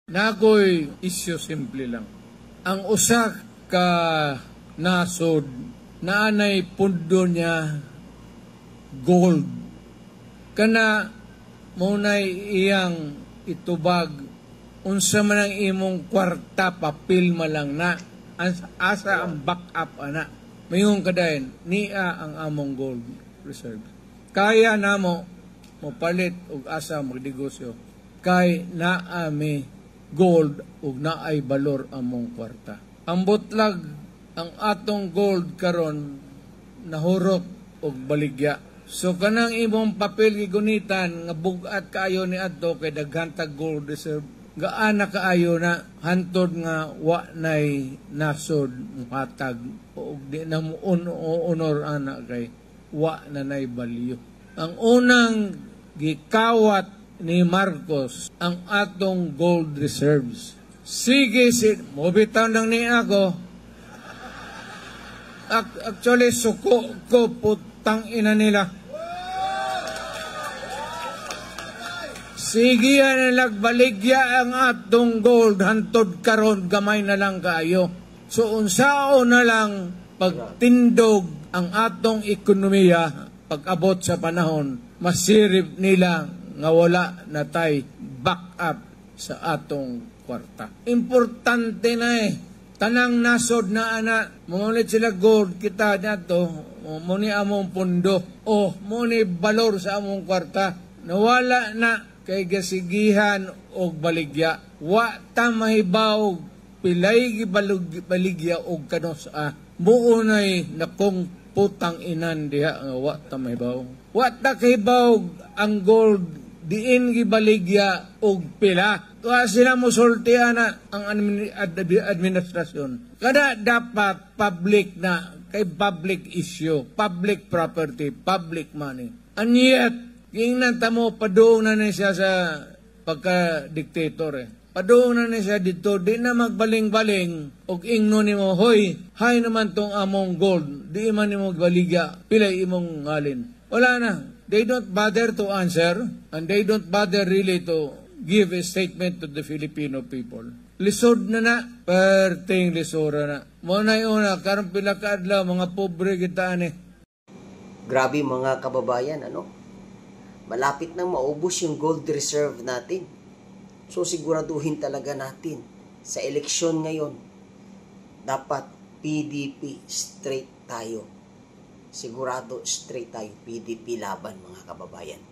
Nakoy isyo simple lang. Ang usa ka nasod na anay pundo niya gold. Kana munay iyang itubag unsa man ang imong kwarta papilma lang na asa ang backup ana. Mayong kadayon niya ang among gold reserve. Kaya namo mopalit og asa magnegosyo kay naa mi gold ug naay balor among kwarta. Ang butlag ang atong gold karon nahurot og baligya. So kanang imong papel gigunitan nga bugat kaayo ni adto kay daghan tag gold reserve gaana kaayo na hantod nga wa nay nasod hatag og di na mo honor ana kay wa na nay balyo. Ang unang gikawat ni Marcos ang atong gold reserves. Sige, mobitaw lang ni ako. Actually, suko ko putang ina nila. Sige yan nagbaligya ang atong gold hantod karon gamay na lang kaayo. So unsao na lang pagtindog ang atong ekonomiya pag-abot sa panahon masirip nila nga wala na tay back up sa atong kwarta. Importante na tanang nasod na ana, mungulit sila gold kita nato, muni among pundo, o muni balor sa among kwarta, nawala na kay gasigihan o baligya. Wa ta mahibaw pilay baligya o kanosa. Muunay na kong putang inan diha nga wa ta mahibaw. Wa ta kahibaw ang gold diin gibaligya og pila. Tuwa sila mo sultiana ang administrasyon. Kada dapat public na kay public issue, public property, public money. And yet, ingnan tamo padung na siya sa pagka-dictator Padung na siya dito, di na magbaling-baling og ingno nimo, hoy, hay naman tong among gold, di man nimo baligya, pilay imong ngalin. Wala na. They don't bother to answer and they don't bother really to give a statement to the Filipino people. Lisod na perting lisura na. Muna una, karong pila ka adlaw, mga pobre kita Grabe mga kababayan, malapit nang maubos yung gold reserve natin. So siguraduhin talaga natin sa eleksyon ngayon, dapat PDP straight tayo. Sigurado straight tayo, PDP laban mga kababayan.